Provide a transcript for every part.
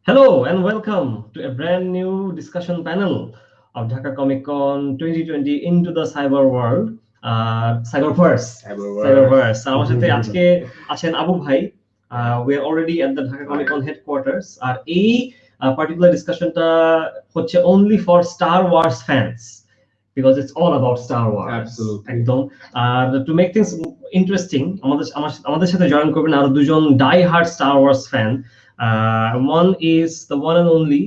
Hello and welcome to a brand new discussion panel of Dhaka Comicon 2020 into the cyber world, Cyberverse. Cyberverse. আমার সাথে আজকে আছেন আবু ভাই। We are already at the Dhaka Comicon headquarters. আর এই particular discussionটা হচ্ছে only for Star Wars fans because it's all about Star Wars. Absolutely. একদম। আর to make things interesting, আমাদের সাথে জয়েন করবেন আরো দুজন die hard Star Wars fan. One is the one and only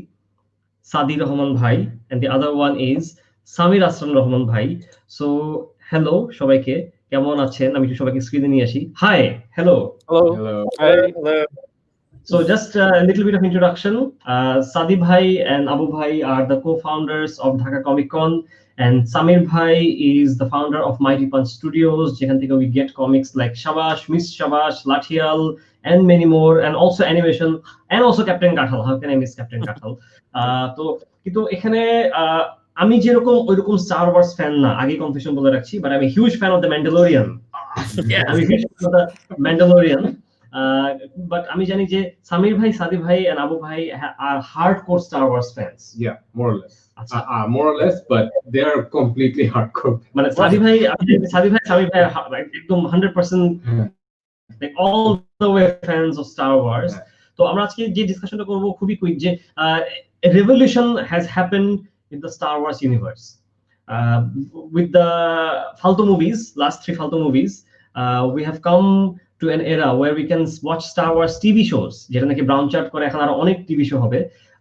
Saadi Rahman Bhai, and the other one is Samir Asran Rahman Bhai. So, hello, সবাইকে কেমন আছেন? আমি একটু সবাইকে স্ক্রিনে নিয়ে আসি. Hi, hello. Hello. Hi. Hello. So, just a little bit of introduction. Saadi Bhai and Abu Bhai are the co-founders of Dhaka Comicon, and Samir Bhai is the founder of Mighty Punch Studios. যেখান থেকে we get comics like Shabash, Miss Shabash, Lathial, and many more, and also animation, and also Captain Kathal. How can I miss Captain Kathal? তো কিন্তু এখানে আমি যেরকম ওইরকম star Wars fan না, আগে কনফেশন বলে রাখছি, বাট আমি huge fan of the Mandalorian. আমি huge fan of the Mandalorian. But আমি জানি যে সামির ভাই, সাদি ভাই, and আবু ভাই are hardcore Star Wars fans. Yeah, more or less. More or less, but they are completely hardcore. মানে সাদি ভাই, সামির ভাই একদম 100% like all the way fans of Star Wars. তো আমরা আজকে যে ডিসকাশনটা করব খুবই কুইক যে a revolution has happened in the Star Wars universe. With the Falto movies, last 3 Falto movies, we have come to an era where we can watch Star Wars TV shows. যেটা নাকি brown chart করে এখন আরো অনেক TV show হবে।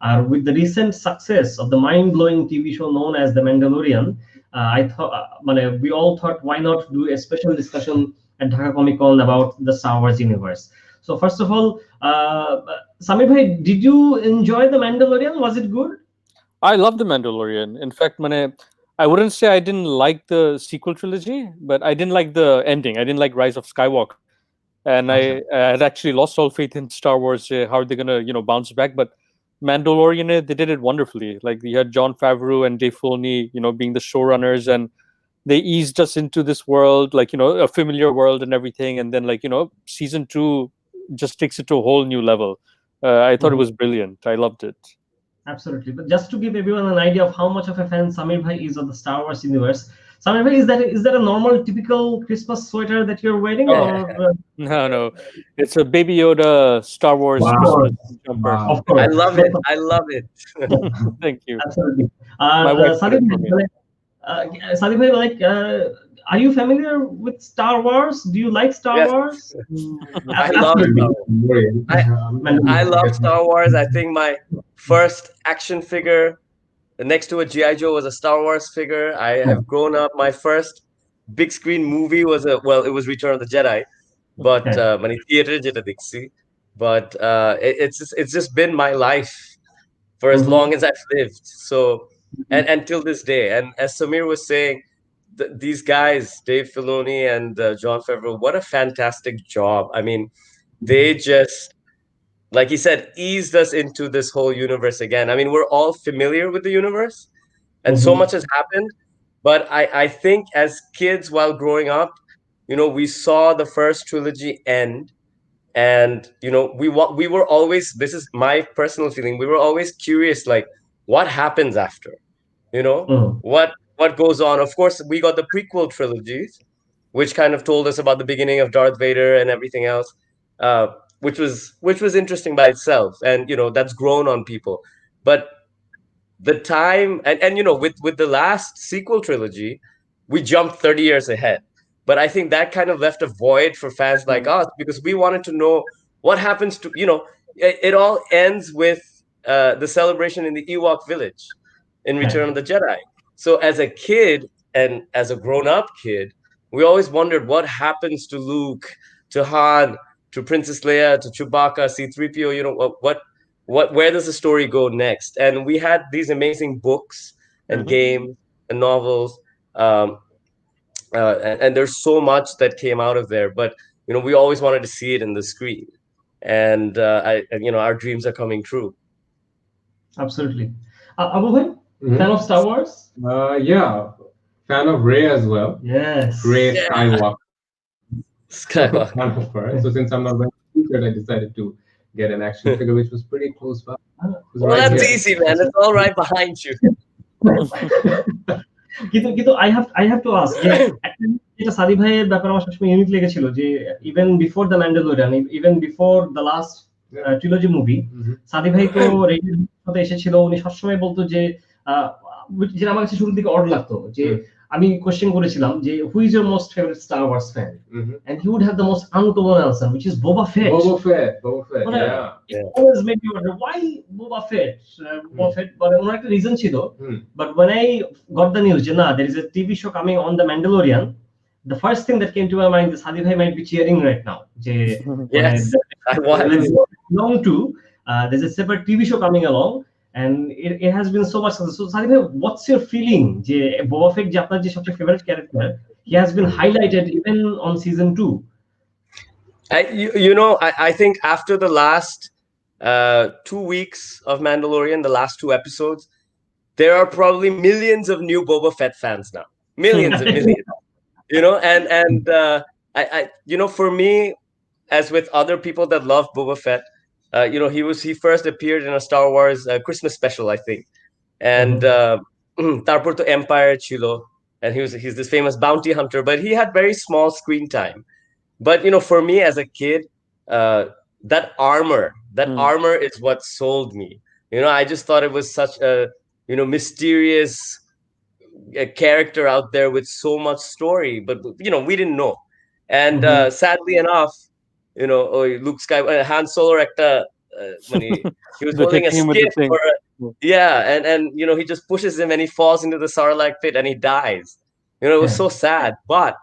আর with the recent success of the mind-blowing TV show known as The Mandalorian, I thought we all thought why not do a special discussion at Dhaka Comicon about the Star Wars universe. So first of all, Samir bhai, did you enjoy The Mandalorian? Was it good? I love The Mandalorian. In fact, I wouldn't say I didn't like the sequel trilogy, but I didn't like the ending. I didn't like Rise of Skywalker. And I had actually lost all faith in Star Wars. How are they going to, bounce back? But Mandalorian, they did it wonderfully. Like, you had Jon Favreau and Dave Filoni, being the showrunners, and they eased us into this world, like, a familiar world and everything. And then, like, season 2 just takes it to a whole new level. I thought it was brilliant. I loved it. Absolutely. But just to give everyone an idea of how much of a fan Samir bhai is of the Star Wars universe, Samir bhai, is that a normal, typical Christmas sweater that you're wearing? Oh, or No. It's a Baby Yoda Star Wars Christmas jumper. Wow. Of course. I love it. Thank you. Absolutely. My wife Saadi did it for me. Saadi bhai, are you familiar with Star Wars? Do you like Star Yes. Wars? I love it. I love Star Wars. I think my first action figure next to a G.I. Joe was a Star Wars figure. I have grown up. My first big screen movie was it was Return of the Jedi, but many theater jeta dikchi. But it's just been my life for as long as I've lived. So and till this day. And as Samir was saying, these guys, Dave Filoni and Jon Favreau, what a fantastic job. I mean, they just, like he said, eased us into this whole universe again. I mean, we're all familiar with the universe, and so much has happened. But I think as kids, while growing up, we saw the first trilogy end, and we were always, this is my personal feeling, we were always curious, like, what happens after? What goes on? Of course, we got the prequel trilogies, which kind of told us about the beginning of Darth Vader and everything else. Which was interesting by itself, and that's grown on people. But the time and with the last sequel trilogy, we jumped 30 years ahead. But I think that kind of left a void for fans like us, because we wanted to know what happens to it all ends with the celebration in the Ewok village in Return of the Jedi. So as a kid and as a grown-up kid, we always wondered what happens to Luke, to Han, to Princess Leia, to Chewbacca, C-3PO, where does the story go next? And we had these amazing books and games and novels, and there's so much that came out of there. But we always wanted to see it in the screen, and our dreams are coming true. Absolutely. Abu bhai, fan of Star Wars? Yeah, fan of Rey as well. Yes. Rey Yeah. Skywalker. Fan of her. So since I'm not very featured, I decided to get an action figure, which was pretty close by. Well, that's easy, man. It's all right behind you. কিন্তু I have to ask যে যেটা সাদি ভাইয়ের ব্যাপারে আমার সবসময় unique লেগেছিল যে even before the Mandalorian, even before the last trilogy movie, সাদি ভাই তো রেডিওর সাথে এসেছিল, উনি সবসময় বলতো যে যেটা আমার কাছে শুরুর দিকে অড লাগতো যে আমি কোশ্চেন করেছিলাম যে who is your most favorite Star Wars fan, and he would have the most unquotable answer, which is Boba Fett. It always made me wonder why Boba Fett. But one একটা reason ছিল, but when I got the news that there is a TV show coming on the Mandalorian, the first thing that came to my mind is Saadi bhai might be cheering right now. Yes, I was. Long to there's a separate TV show coming along, and it has been so much successful. So Saadi bhai, what's your feeling je Boba Fett je apnar je sabse favorite character, he has been highlighted even on season 2? I think after the last 2 weeks of Mandalorian, the last 2 episodes, there are probably millions of new Boba Fett fans now. Millions and millions. And for me, as with other people that love Boba Fett, he first appeared in a Star Wars Christmas special, I think, and tarpor to Empire chilo, and he's this famous bounty hunter, but he had very small screen time. But for me as a kid, that armor is what sold me. I just thought it was such a mysterious character out there with so much story, but we didn't know. And sadly enough, Luke Skywalker, Han Solo when he was holding a skiff and he just pushes him and he falls into the Sarlacc pit and he dies. It was so sad, but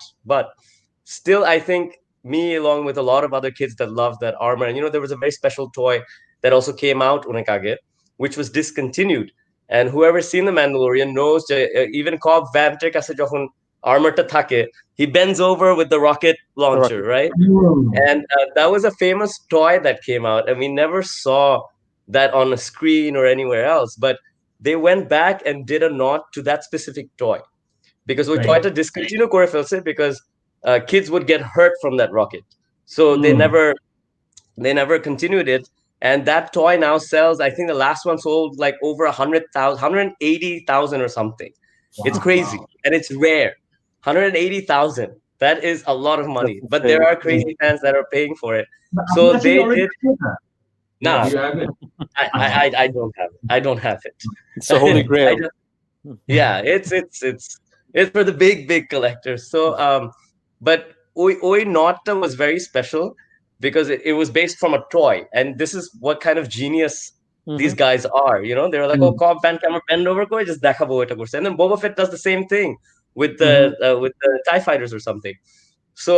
still I think me, along with a lot of other kids that love that armor, and there was a very special toy that also came out Unekage, which was discontinued. And whoever's seen The Mandalorian knows that even Cobb Vanter kache jokhon armor ta thake, he bends over with the rocket launcher, right? And that was a famous toy that came out, and we never saw that on a screen or anywhere else. But they went back and did a nod to that specific toy, because we tried to discontinue kore felche because kids would get hurt from that rocket, so they never continued it. And that toy now sells, I think the last one sold like over 100,000, 180,000 or something. Wow. It's crazy, and it's rare. 180,000. That is a lot of money, but there are crazy fans that are paying for it. So they did. No, I don't have it. I don't have it. It's a holy grail. Yeah, it's for the big collectors. So, but Oi Nota was very special because it was based from a toy, and this is what kind of genius these guys are. They were like, oh, Cobb Van camera bend over, koi just dekhabo eta korche. And then Boba Fett does the same thing with the TIE fighters or something. So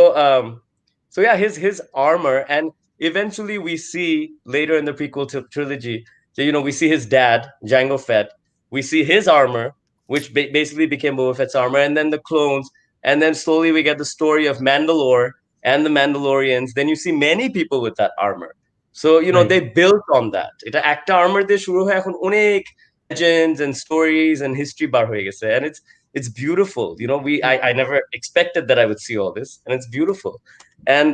yeah, his armor, and eventually we see later in the prequel trilogy, we see his dad Jango Fett, we see his armor, which basically became Boba Fett's armor, and then the clones, and then slowly we get the story of Mandalore and the Mandalorians. Then you see many people with that armor. So they built on that. It's an actor armor de shuru hoye ekhon onek legends and stories and history bar hoye geche, and it's beautiful. I never expected that I would see all this, and it's beautiful. And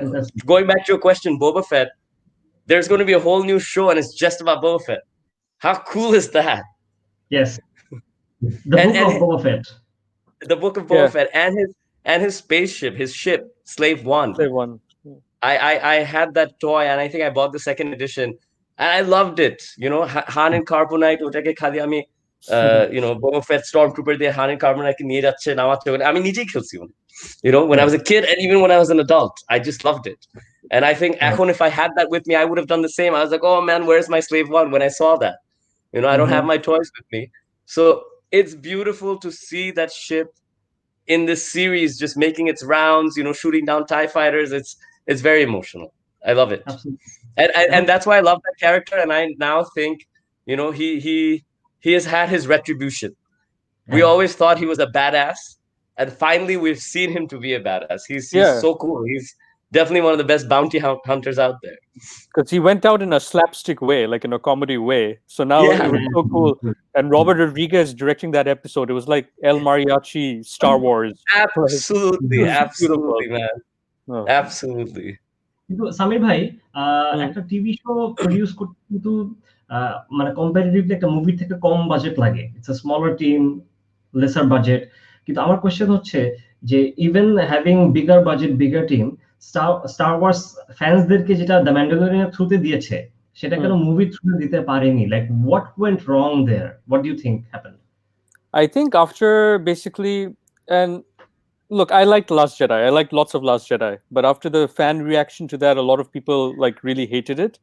going back to your question, Boba Fett, there's going to be a whole new show, and it's just about Boba Fett. How cool is that? Yes. The book of Boba Fett. The book of Boba Fett, and his spaceship, his ship, Slave One. I had that toy, and I think I bought the second edition, and I loved it. Han and Carbonite, ওটাকে খালি আমি Boba Fett Stormtrooper দিয়ে Han and Carbonite কে নিয়ে যাচ্ছে নামাচ্ছে, আমি নিজেই খেলছি when I was a kid, and even when I was an adult, I just loved it. And I think এখন if I had that with me, I would have done the same. I was like, oh man, where's my Slave One? When I saw that, I don't have my toys with me. So it's beautiful to see that ship in this series just making its rounds, shooting down TIE fighters. It's very emotional. I love it. Absolutely. And that's why I love that character. And I now think, he has had his retribution. We always thought he was a badass, and finally we've seen him to be a badass. He's so cool. He's definitely one of the best bounty hunters out there. Because he went out in a slapstick way, like in a comedy way. So now it was so cool. And Robert Rodriguez directing that episode, it was like El Mariachi Star Wars. Absolutely, man. Absolutely. কিন্তু সামির ভাই একটা TV show produce করতে কিন্তু মানে comparatively একটা movie থেকে কম budget লাগে, it's a smaller team, lesser budget. কিন্তু আমার কোশ্চেন হচ্ছে যে even having bigger budget, bigger team, Star Wars ফ্যান্সদেরকে যেটা দ্য ম্যান্ডালোরিয়ানের থ্রুতে দিয়েছে সেটা কেন মুভি থ্রুতে দিতে পারেনি? Like what went wrong there? What do you think happened? I think after basically, and look, I liked Last Jedi. I liked lots of Last Jedi, but after the fan reaction to that, a lot of people like really hated it.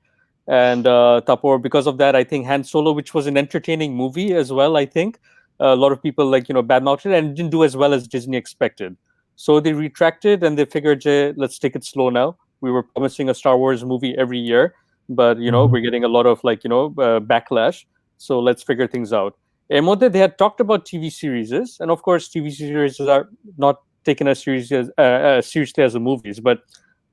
And Tapor, because of that, I think Han Solo, which was an entertaining movie as well, I think a lot of people like badmouthed it and didn't do as well as Disney expected. So they retracted and they figured, let's take it slow now. We were promising a Star Wars movie every year, but we're getting a lot of like backlash. So let's figure things out. Emode, they had talked about TV series, and of course, TV series are not taken as seriously as the movies. But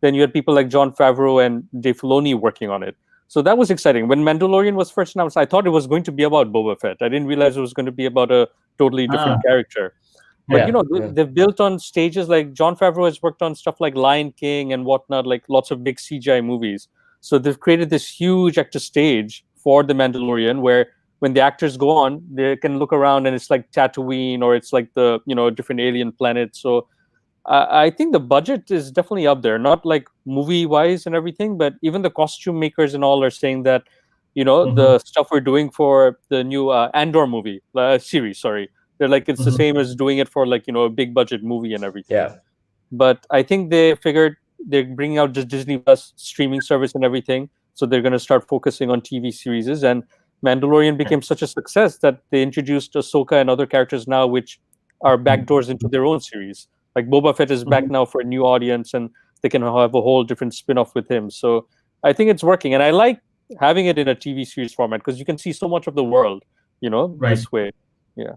then you had people like Jon Favreau and Dave Filoni working on it. So that was exciting. When Mandalorian was first announced, I thought it was going to be about Boba Fett. I didn't realize it was going to be about a totally different character. But they've built on stages like Jon Favreau has worked on stuff like Lion King and whatnot, like lots of big CGI movies. So they've created this huge actor stage for the Mandalorian where when the actors go on, they can look around and it's like Tatooine or it's like the different alien planet. So I think the budget is definitely up there, not like movie wise and everything, but even the costume makers and all are saying that the stuff we're doing for the new Andor movie series, sorry, they're like it's the same as doing it for like a big budget movie and everything. Yeah. But I think they figured they're bringing out just Disney Plus streaming service and everything, so they're going to start focusing on TV series. And Mandalorian became such a success that they introduced Ahsoka and other characters now, which are backdoors into their own series. Like Boba Fett is back now for a new audience, and they can have a whole different spin-off with him. So I think it's working, and I like having it in a TV series format because you can see so much of the world, this way. Yeah.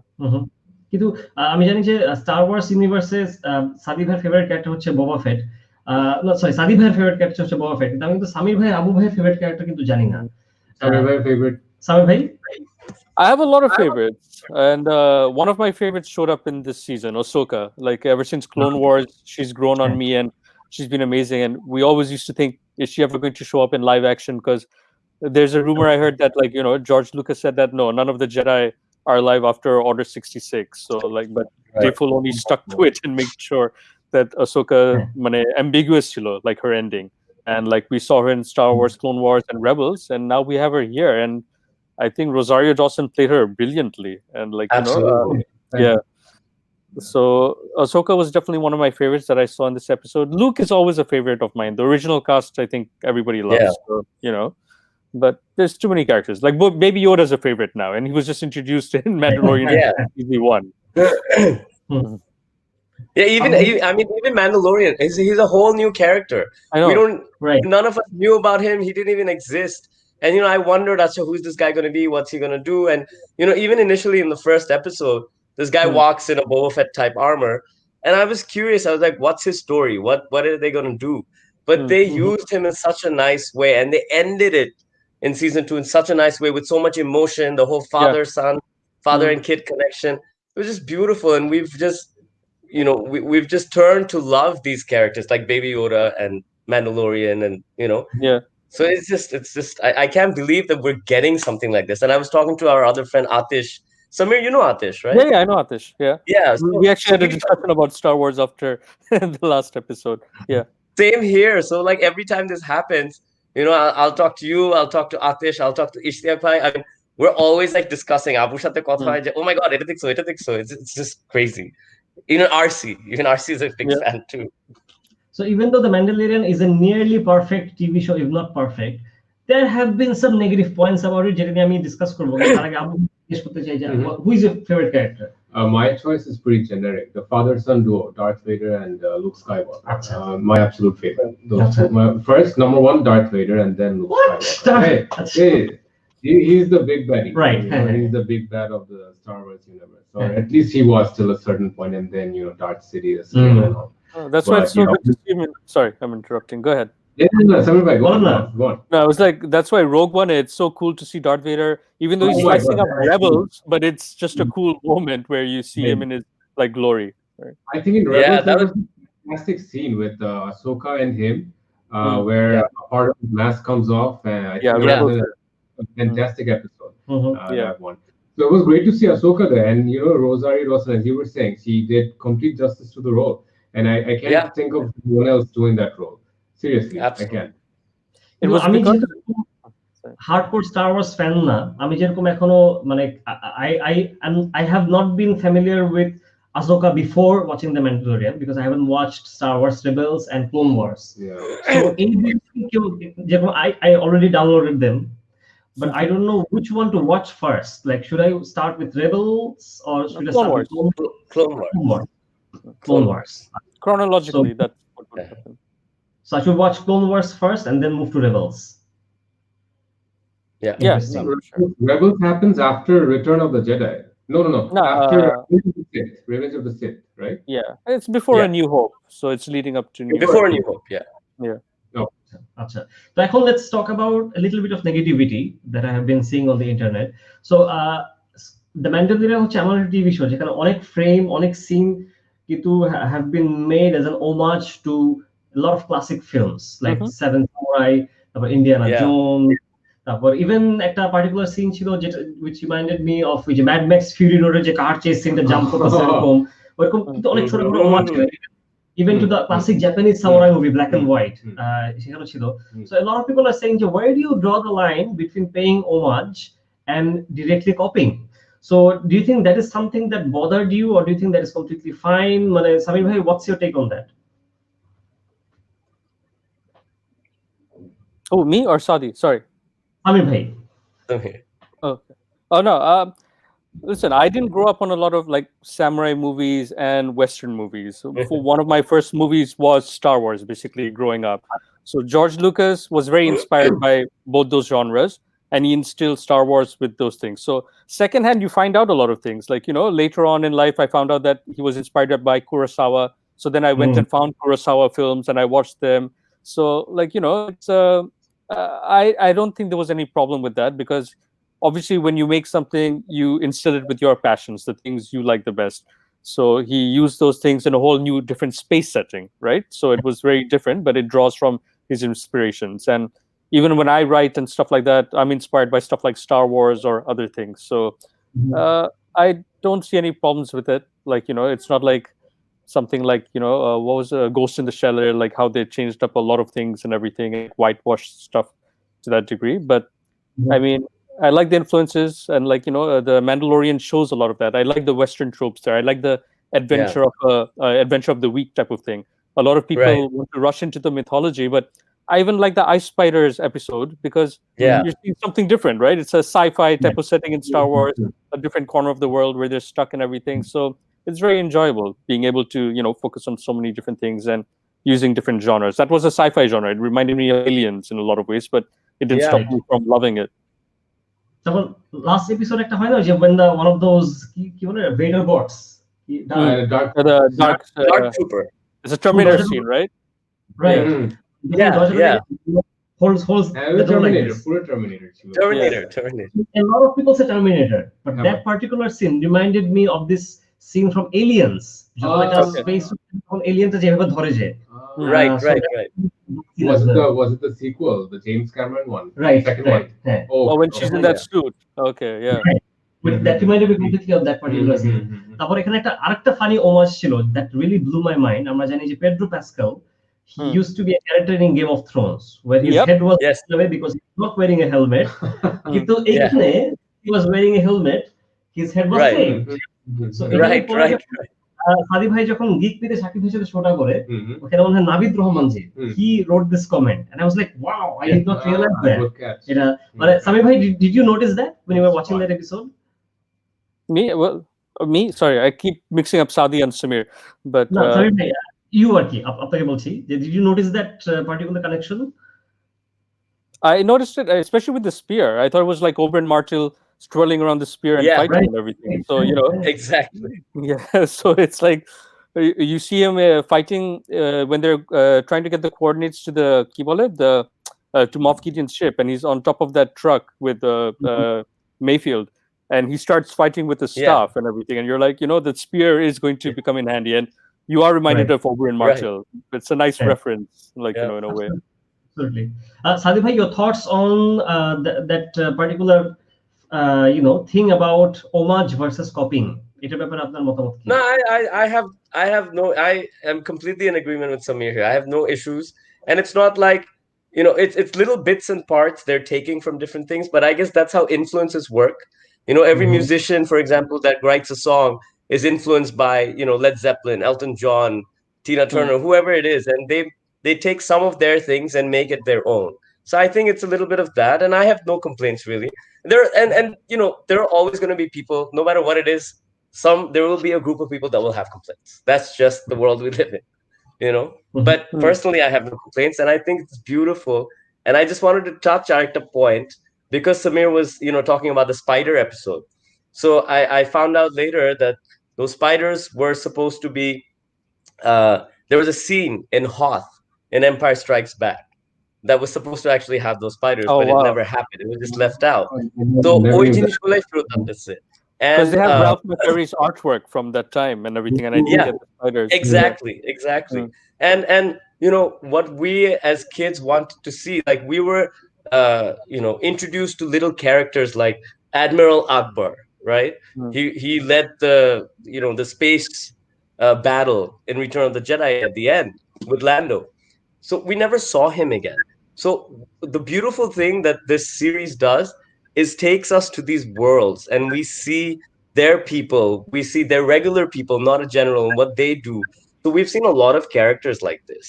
কিন্তু আমি জানি যে Star Wars ইউনিভার্সে সাদি ভাইয়ের favourite character হচ্ছে বোবা ফেট। সাদি ভাইয়ের ফেভারিট ক্যারেক্টার হচ্ছে বোবা ফেট, কিন্তু আমি কিন্তু সামির ভাই, আবু ভাইয়ের ফেভারিট ক্যারেক্টার কিন্তু জানি না। সামির ভাইয়ের ফেভারিট? সামির ভাই? I have a lot of favorites, and one of my favorites showed up in this season, Ahsoka. Like ever since Clone Wars, she's grown on me, and she's been amazing. And we always used to think, is she ever going to show up in live action? Because there's a rumor I heard that George Lucas said that no, none of the Jedi are alive after Order 66. So but Dave Filoni stuck to it and made sure that Ahsoka ambiguous chilo, like her ending. And like we saw her in Star Wars, Clone Wars, and Rebels, and now we have her here. And I think Rosario Dawson played her brilliantly, and absolutely. So Ahsoka was definitely one of my favorites that I saw in this episode. Luke is always a favorite of mine. The original cast, I think everybody loves. So, but there's too many characters. Like Baby Yoda's a favorite now, and he was just introduced in Mandalorian season 1. Even Mandalorian, he's a whole new character. I know. None of us knew about him. He didn't even exist. And I wondered, who's this guy going to be? What's he going to do? And even initially in the first episode, this guy walks in a Boba Fett type armor, and I was curious. I was like, what's his story? What are they going to do? But they used him in such a nice way, and they ended it in season 2 in such a nice way with so much emotion. The whole father-son, father and kid connection. It was just beautiful, and we've just we've just turned to love these characters like Baby Yoda and Mandalorian, and So it's just I can't believe that we're getting something like this. And I was talking to our other friend Atish. Samir, you know Atish, right? Yeah, I know Atish. Yeah. So we actually had a discussion about Star Wars after the last episode. Yeah. Same here. So like every time this happens, I'll talk to you, I'll talk to Atish, I'll talk to Ishtiaq Bhai. I mean, we're always like discussing. Abur sathe kotha hoy je, oh my god, এটা দেখছো. It's just crazy. Even RC is a big fan too. So even though The Mandalorian is a nearly perfect TV show, if not perfect, there have been some negative points about it যেটা নিয়ে আমি discuss করব। তার আগে আমি জিজ্ঞেস করতে চাই যে who is your favorite character? My choice is pretty generic. The father-son duo, Darth Vader and Luke Skywalker. My absolute favorite. First, number 1, Darth Vader, and then Luke Skywalker. He's the big bad. Right. He's the big bad of the Star Wars universe. Or at least he was till a certain point, and then Darth Sidious came and all. That's why it's so good to see him. Sorry, I'm interrupting. Go ahead. Go on. No, I was like, that's why Rogue One, it's so cool to see Darth Vader, even though he's slicing up rebels, but it's just a cool moment where you see him in his like glory. Right? I think in Rebels there was a fantastic scene with Ahsoka and him, where a part of his mask comes off, and a fantastic episode. Yeah. That one. So it was great to see Ahsoka there, and Rosario Dawson, as you were saying, she did complete justice to the role, and I can't think of anyone else doing that role. Seriously, Absolutely. I can't. It was আমি because hardcore Star Wars fan না, আমি যেরকম এখনো মানে I have not been familiar with Ahsoka before watching The Mandalorian because I haven't watched Star Wars Rebels and Clone Wars. Yeah. So I already downloaded them, but I don't know which one to watch first. Like, should I start with Rebels or should I start with Clone Wars? Chronologically, that's what would happen. So I should watch Clone Wars first and then move to Rebels. Yeah. Interesting. No, sure. Rebels happens after Return of the Jedi. No. No, After Revenge of the Sith, right? Yeah, it's before Yeah. A New Hope, so it's leading up to Before New Hope, yeah. Acha. So এখন let's talk about a little bit of negativity that I have been seeing on the internet. So The Mandalorian হচ্ছে এমন একটা TV show যেখানে অনেক frame, অনেক scene কিন্তু have been made as an homage to a lot of classic films like Seven Samurai, তারপর Indiana Jones, তারপর even একটা particular scene ছিল যেটা which reminded me of ওই যে Mad Max Fury Road এর যে কার চেস সিনটা জাম্প করতেছে ওরকম কিন্তু অনেক ছোট ছোট homage ছিল even to the classic Japanese samurai movie Black and White. সেখানে ছিল. So a lot of people are saying, where do you draw the line between paying homage and directly copying? So do you think that is something that bothered you, or do you think that is completely fine? Samir bhai, what's your take on that? Oh, me or Saadi? Sorry. Samir bhai. Okay. Okay. Oh no. Listen, I didn't grow up on a lot of like samurai movies and Western movies. One of my first movies was Star Wars, basically growing up. So George Lucas was very inspired by both those genres, and he instilled Star Wars with those things. So secondhand, you find out a lot of things. Like, later on in life, I found out that he was inspired by Kurosawa. So then I went and found Kurosawa films and I watched them. So like, it's I don't think there was any problem with that, because obviously when you make something, you instill it with your passions, the things you like the best. So he used those things in a whole new different space setting, right? So it was very different, but it draws from his inspirations. And even when I write and stuff like that, I'm inspired by stuff like Star Wars or other things. So I don't see any problems with it. Like, it's not like something like, what was Ghost in the Shell, like how they changed up a lot of things and everything, and whitewashed stuff to that degree. But I mean, I like the influences, and like, the Mandalorian shows a lot of that. I like the Western tropes there. I like the adventure of the week type of thing. A lot of people want to rush into the mythology, but I even like the Ice Spiders episode because you're seeing something different, right? It's a sci-fi type of setting in Star Wars, a different corner of the world where they're stuck and everything. So it's very enjoyable being able to, focus on so many different things and using different genres. That was a sci-fi genre. It reminded me of Aliens in a lot of ways, but it didn't stop me from loving it. তখন last episode একটা হয় না যে when one of those কি বলে Vader bots, Dark Trooper. It's a Terminator scene, right? Right. Holds the Terminator. Terminator. A lot of people say Terminator, but that particular scene reminded me of this scene from Aliens. Space aliens যেভাবে ধরে যায়. Right. Was it the sequel, the James Cameron one? Right. Second one. Oh, when she's in that suit. Okay, yeah. Right. But that reminded me completely of that particular scene. তারপর এখানে আরেকটা funny homage ছিল that really blew my mind. আমরা জানি যে Pedro Pascal, he used to be a character in Game of Thrones where his head was away because he was not wearing a helmet. কিন্তু এখানে he was wearing a helmet, his head was saved. So right. সাদি ভাই যখন gig পিতে সাকিব হিসেবে শোটা করে ওখানে মনে হয় নাবিদ রহমান জি he wrote this comment and I was like, wow, I did not realize that. এটা মানে সামির ভাই, did you notice that when you were watching that episode? Me? Sorry, I keep mixing up Saadi and Samir. But no, Samir bhai, you are কি আপনাকে বলছি, did you notice that particular connection? I noticed it, especially with the spear. I thought it was like Oberyn Martell strolling around the spear and fighting and everything. So, exactly. Yeah, so it's like you see him fighting when they're trying to get the coordinates to the to Moff Gideon's ship, and he's on top of that truck with Mayfield, and he starts fighting with the staff and everything, and you're like, the spear is going to become in handy, and you are reminded of Oberyn Martell. It's a nice reference, like in a way. So Absolutely. Saadi bhai, your thoughts on that particular thing about homage versus copying? এটার ব্যাপারে আপনার মতামত কি? No, I have no, I am completely in agreement with Samir here. I have no issues. And it's not like, it's little bits and parts they're taking from different things, but I guess that's how influences work. Every musician, for example, that writes a song is influenced by, Led Zeppelin, Elton John, Tina Turner, whoever it is, and they take some of their things and make it their own. So I think it's a little bit of that, and I have no complaints really. There are always going to be people, no matter what it is, there will be a group of people that will have complaints. That's just the world we live in. But personally, I have no complaints, and I think it's beautiful. And I just wanted to touch at a point, because Samir was talking about the spider episode. So I found out later that those spiders were supposed to be there was a scene in Hoth in Empire Strikes Back that was supposed to actually have those spiders, but it never happened. It was just left out. So ওই জিনিসগুলাই ফেরত আনতেছে. Because they have Ralph McQuarrie's artwork from that time and everything, and I didn't get the spiders. Exactly. And what we as kids wanted to see, like we were introduced to little characters like Admiral Akbar, right? He led the space battle in Return of the Jedi at the end with Lando. So we never saw him again. So the beautiful thing that this series does is takes us to these worlds, and we see their people, we see their regular people, not a general, and what they do. So we've seen a lot of characters like this.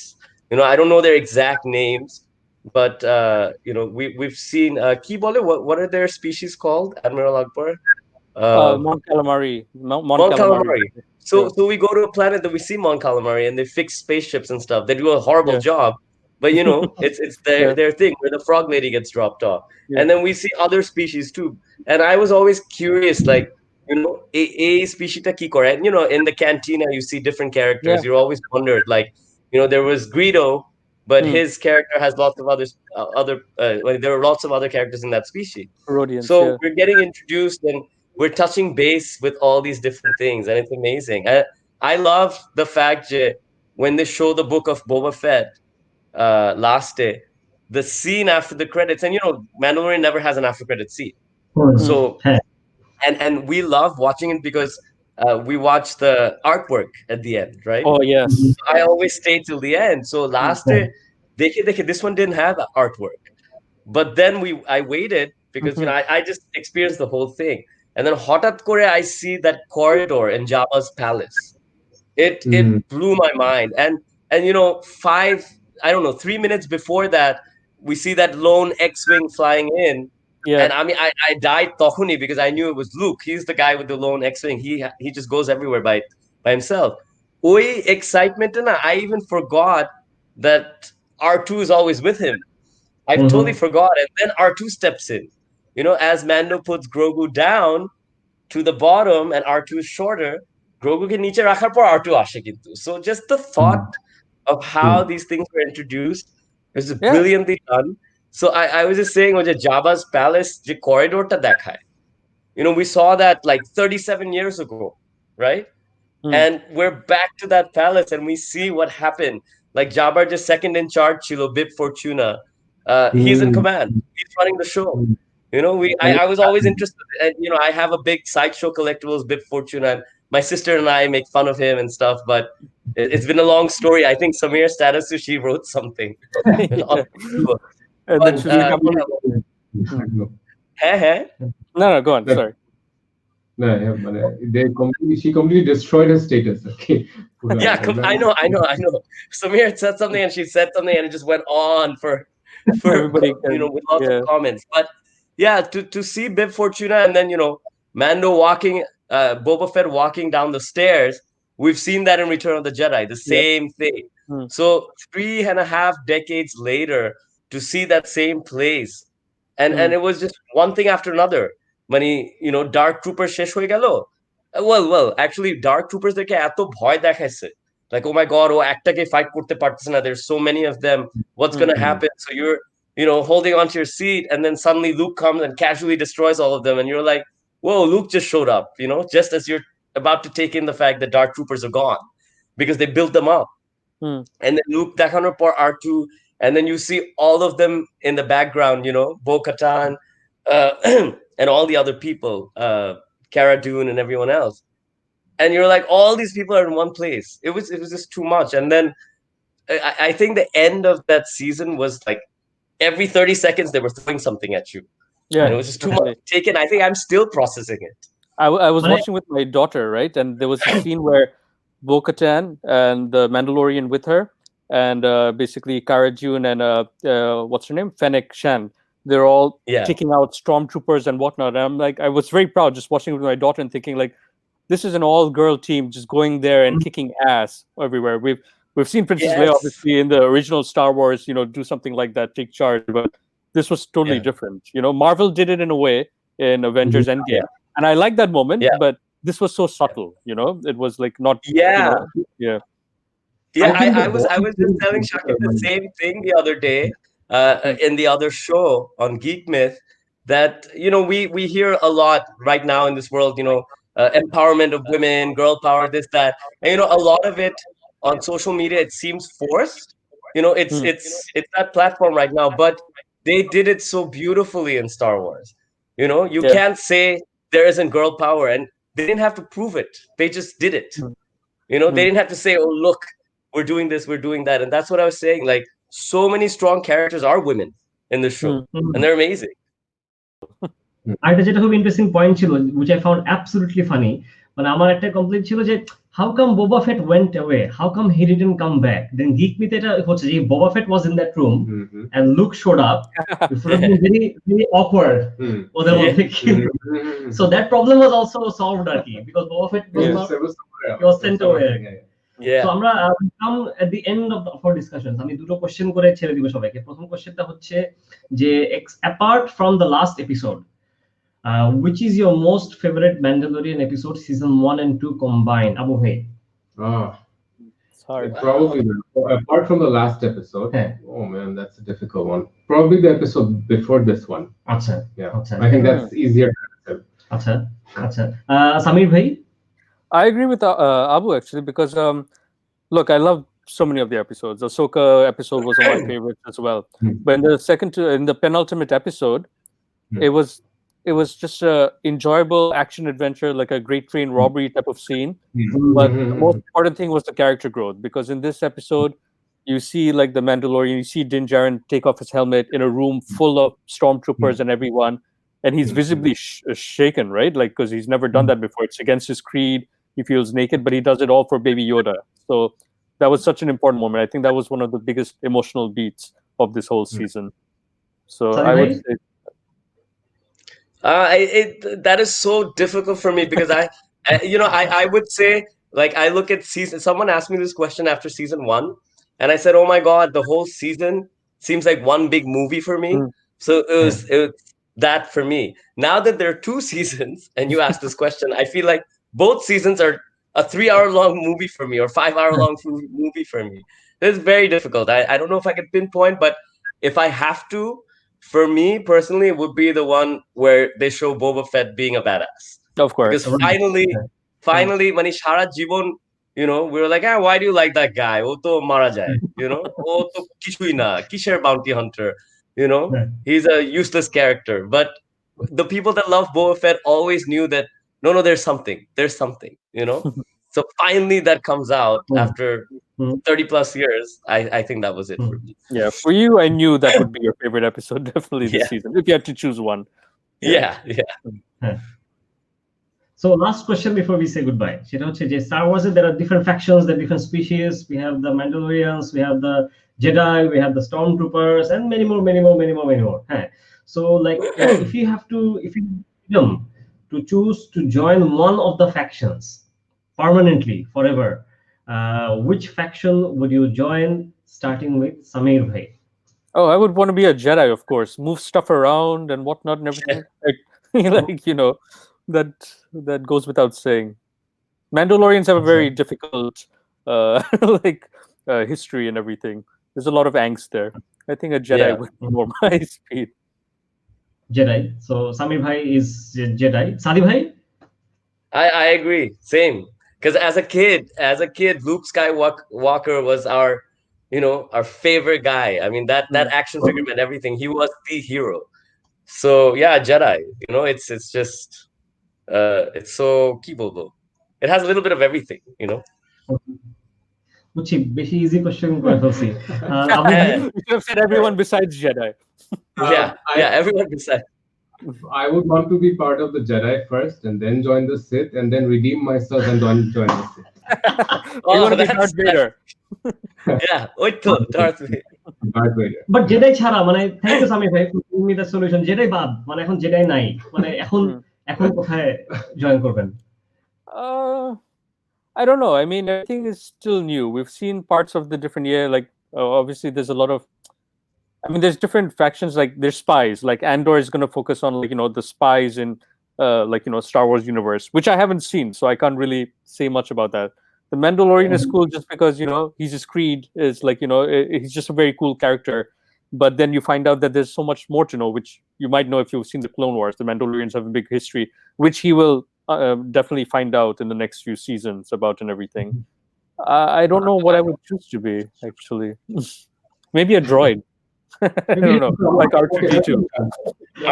I don't know their exact names, but we've seen what are their species called, Admiral Akbar? Mon Calamari. Mon Calamari. So we go to a planet that we see Mon Calamari, and they fix spaceships and stuff. They do a horrible job, but it's their thing where the frog lady gets dropped off. And then we see other species too. And I was always curious, like, a species ta ki kore. And in the cantina you see different characters. You always wondered, like, there was Greedo, but his character has lots of there are lots of other characters in that species. Rhodians, so we're getting introduced, and we're touching base with all these different things, and it's amazing. I love the fact that when they show the book of Boba Fett last day, the scene after the credits, and Mandalorian never has an after credit scene. So and we love watching it because we watch the artwork at the end, right? Oh yes. I always stay till the end. So last day, this one didn't have artwork, but then I waited because I just experienced the whole thing. And then Hotat Kore, I see that corridor in Jabba's palace. It blew my mind. And 3 minutes before that, we see that lone X-wing flying in. Yeah. And I mean, I died tokhuni because I knew it was Luke. He's the guy with the lone X-wing. He just goes everywhere by himself. Oi excitement, and I even forgot that R2 is always with him. I totally forgot. And then R2 steps in. As Mando puts Grogu down to the bottom and R2 is shorter, Grogu ke niche rakhar por R2 ashe kintu. So just the thought of how these things were introduced is brilliantly done. So I was just saying, Jabba's palace, the corridor ta dekhaye. We saw that like 37 years ago, right? And we're back to that palace, and we see what happened. Like Jabba just second in charge, Chilo Bib Fortuna. He's in command. He's running the show. I was always interested. And, I have a big sideshow collectibles, Bib Fortuna. And my sister and I make fun of him and stuff. But it's been a long story. I think Samir Status, she wrote something. And then No, go on. Sorry. No, she completely destroyed her status. Okay. Yeah, I know. Samir said something, and she said something, and it just went on for everybody, with lots of comments. But yeah, to see Bib Fortuna, and then Mando walking, Boba Fett walking down the stairs. We've seen that in Return of the Jedi, the same thing. So 3.5 decades later, to see that same place, and it was just one thing after another. When Dark Troopers শেষ হয়ে গেল, well, actually Dark Troopers দেখে এত ভয় দেখাইছে, like, oh my god, একটাকে fight করতে পারতেছে না, there's so many of them, what's going to happen? So you're holding onto your seat, and then suddenly Luke comes and casually destroys all of them, and you're like, whoa, Luke just showed up, just as you're about to take in the fact that Dark Troopers are gone because they built them up. And then Luke দেখানোর পর R2 and then you see all of them in the background, Bo-Katan, and all the other people, Cara Dune and everyone else. And you're like, all these people are in one place. It was just too much. And then I think the end of that season was like every 30 seconds they were throwing something at you. Yeah, and it was just too much taken. I think I'm still processing it. I was watching with my daughter, right? And there was a scene where Bo-Katan and the Mandalorian with her, and basically Cara Dune and what's her name? Fennec Shan. They're all taking out stormtroopers and whatnot. And I'm like, I was very proud just watching with my daughter and thinking like, this is an all-girl team just going there and kicking ass everywhere. We've seen Princess Leia obviously in the original Star Wars, do something like that, take charge, but this was totally different. Marvel did it in a way in Avengers Endgame, and I like that moment. But this was so subtle. It was like not. I was just telling Shakib the same thing the other day in the other show on Geek Myth that we hear a lot right now in this world. Empowerment of women, girl power, this, that, and a lot of it on social media, it seems forced. It's that platform right now, but they did it so beautifully in Star Wars. You can't say there isn't girl power, and they didn't have to prove it. They just did it. They didn't have to say, "Oh, look, we're doing this, we're doing that," and that's what I was saying. Like, so many strong characters are women in the show, and they're amazing. আরেকটা যেটা খুব interesting point ছিল, which I found absolutely funny, মানে আমার একটা complain ছিল যে how come Boba Fett went away, how come he didn't come back? Then Geek Myth এটা হচ্ছে যে Boba Fett was in that room and Luke showed up. It would have been very very awkward. So that problem was also solved because Boba Fett was sent away. So আমরা come at the end of our discussions. আমি দুটো question করে ছেড়ে দিব সবাইকে। প্রথম কোশ্চেনটা হচ্ছে যে apart from the last episode, which is your most favorite Mandalorian episode, season 1 and 2 combined? Abu Bhai. It's hard. Probably apart from the last episode. Oh man, that's a difficult one. Probably the episode before this one. Acha. I think that's easier to answer. Acha. Samir Bhai? I agree with Abu actually, because look, I love so many of the episodes. The Ahsoka episode was one of my favorites as well. But in the penultimate episode, it was just a enjoyable action adventure, like a great train robbery type of scene. But the most important thing was the character growth, because in this episode, you see like the Mandalorian, you see Din Djarin take off his helmet in a room full of stormtroopers and everyone, and he's visibly shaken, right? Like, because he's never done that before. It's against his creed. He feels naked, but he does it all for Baby Yoda. So that was such an important moment. I think that was one of the biggest emotional beats of this whole season. So I would say. That is so difficult for me because I would say, like, I look at season. Someone asked me this question after season 1, and I said, "Oh my God, the whole season seems like one big movie for me." So it was that for me. Now that there are 2 seasons, and you ask this question, I feel like both seasons are a 3-hour-long movie for me or 5-hour-long movie for me. It's very difficult. I don't know if I can pinpoint, but if I have to. For me personally, it would be the one where they show Boba Fett being a badass. Of course. Because finally, Mani Shara Jibon, we were like, why do you like that guy? O to mara jai, O to kishui na, kisher bounty hunter, he's a useless character. But the people that love Boba Fett always knew that, no, there's something, So finally that comes out after 30 plus years. I think that was it for me. Yeah, for you, I knew that would be your favorite episode definitely this season, if you had to choose one. Yeah. So last question before we say goodbye. Star Wars, there are different factions, there are different species. We have the Mandalorians, we have the Jedi, we have the Stormtroopers, and many more. So like if you have to choose to join one of the factions permanently, forever, which faction would you join, starting with Samir Bhai? Oh, I would want to be a Jedi, of course. Move stuff around and whatnot and everything. That goes without saying. Mandalorians have a very difficult history and everything. There's a lot of angst there. I think a Jedi would be more my speed. Jedi. So Samir Bhai is Jedi. Saadi Bhai? I agree. Same. Because as a kid, Luke Skywalker was our our favorite guy. I mean, that action figure meant everything. He was the hero. So yeah, Jedi. It's just it's so keepable. It has a little bit of everything. বুঝছি বেশি easy question করে ফেলছি আবু ভাই You should have said everyone besides Jedi. Everyone besides. I would want to be part of the Jedi first, and then join the Sith, and then redeem myself and then join the Sith. You want to be Darth Vader. Yeah, oito Darth Vader. Darth Vader. But Jedi ছাড়া মানে thank you Sami ভাই for giving me the solution Jedi বাদ মানে এখন Jedi নাই মানে এখন কোথায় জয়েন করবেন I don't know. I mean, everything is still new. We've seen parts of the different year. Like, obviously, there's a lot of. I mean, there's different factions. Like, there's spies. Like, Andor is going to focus on, like, the spies in, Star Wars universe, which I haven't seen, so I can't really say much about that. The Mandalorian is cool just because he's just Creed is like he's just a very cool character. But then you find out that there's so much more to know, which you might know if you've seen the Clone Wars. The Mandalorians have a big history, which he will definitely find out in the next few seasons about and everything. I don't know what I would choose to be, actually. Maybe a droid. I don't know, like R2D2.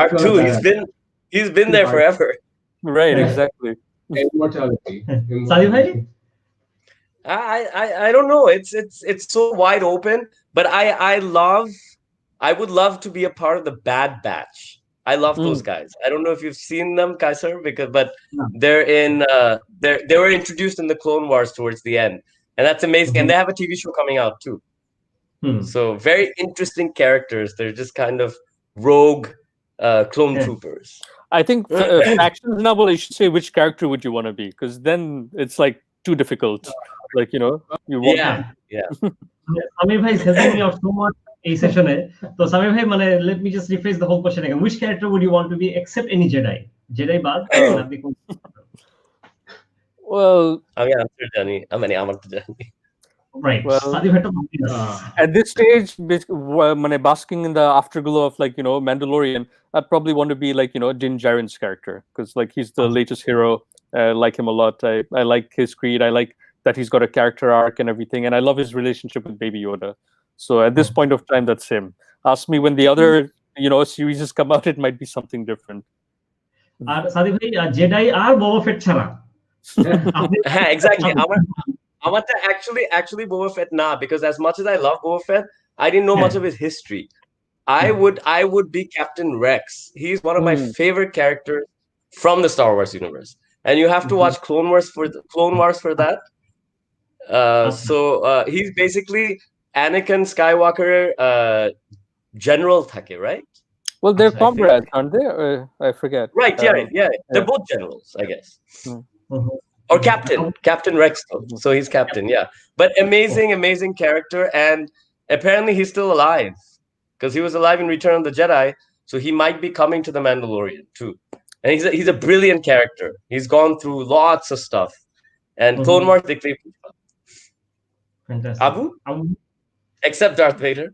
R2, he's been there forever. Right, exactly. Immortality. Saadi bhai? I don't know. It's so wide open, but I would love to be a part of the Bad Batch. I love those guys. I don't know if you've seen them, Kaisar, but they're in they were introduced in the Clone Wars towards the end, and that's amazing. And they have a TV show coming out too. So very interesting characters. They're just kind of rogue clone troopers. I think factions now. Well, you should say which character would you want to be, because then it's like too difficult. Like you want. Yeah. Samir bhai is helping me out so much এই সেশনে তো সামির ভাই মানে let me just rephrase the whole question again. Which character would you want to be except any Jedi বাদ আপনি কোন Well, আমি answer জানি আমার তো জানি right well, সাদি ভাই তো at this stage basking in the afterglow of Mandalorian, I'd probably want to be like Din Djarin's character, because like he's the latest hero. I like him a lot. I like his creed. I like that he's got a character arc and everything, and I love his relationship with Baby Yoda. So at this point of time, that's him. Ask me when the other series come out, it might be something different. আর সাদি ভাই Jedi আর বোবা ফেট ছাড়া হ্যাঁ exactly আমারটা actually Boba Fett because as much as I love Boba Fett, I didn't know much of his history. I would be Captain Rex. He's one of my favorite characters from the Star Wars universe, and you have to watch Clone Wars for that. So he's basically Anakin Skywalker general থাকে, right? Well, they're comrades, aren't they? I forget. Right, yeah. They're both generals, I guess. Or Captain Rex. So he's captain, yeah. But amazing character, and apparently he's still alive, because he was alive in Return of the Jedi. So he might be coming to the Mandalorian too. And he's a brilliant character. He's gone through lots of stuff. And Clone Wars, fantastic. Abu? Except Darth Vader.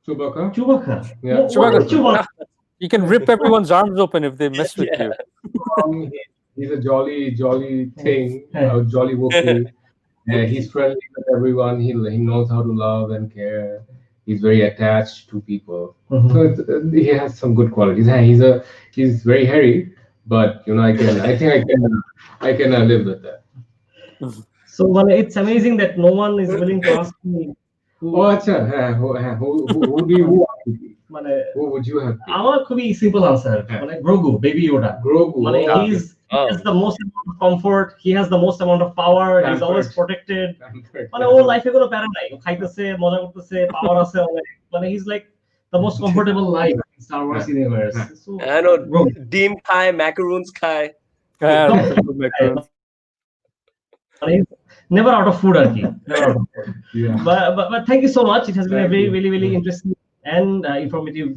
Chewbacca. Yeah. Chewbacca. You can rip everyone's arms open if they mess with you. He's a jolly thing, a jolly Wookiee. He's friendly with everyone. He knows how to love and care. He's very attached to people. So he has some good qualities. He's very hairy, but I can live with that. So it's amazing that no one is willing to ask me. Who would you have? আমার খুবই simple answer. Grogu, Baby Yoda. He has the most amount of comfort. He has the most amount of power. He's always protected. ওর লাইফে কোনো প্যারা নাই। খাইতেছে, মজা করতেছে, পাওয়ার আছে অনেক। He's like the most comfortable life in Star Wars universe. So, I know. Deem khai, macaroons khai. He's never out of food, never out of food. But thank you so much. It has been a very, really, really interesting and informative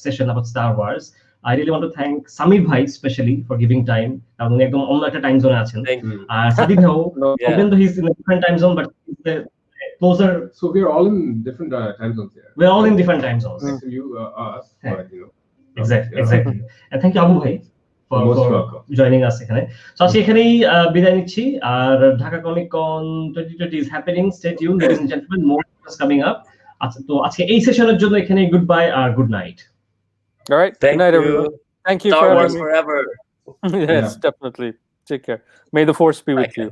session about Star Wars. I really want to thank Samir bhai especially for giving time. উনি একদম অন্য একটা time জোনে আছেন। আর সাদি ভাইও, even though he's in a different time zone, but he's closer. So we're all in different time zones here. We're all in different time zones. You, us, but Exactly. And thank you, Abu bhai. for joining us এখানে। So আজকে এখানেই বিদায় নিচ্ছি, আর Dhaka comic কন 2020 is happening. Stay tuned, ladies and gentlemen, more is coming up. আচ্ছা, তো আজকে এই সেশনের জন্য এখানেই গুডবাই আর good night. All right, good night everyone. Thank you Star for Wars having me. forever. Yes, definitely. Take care. May the force be with you.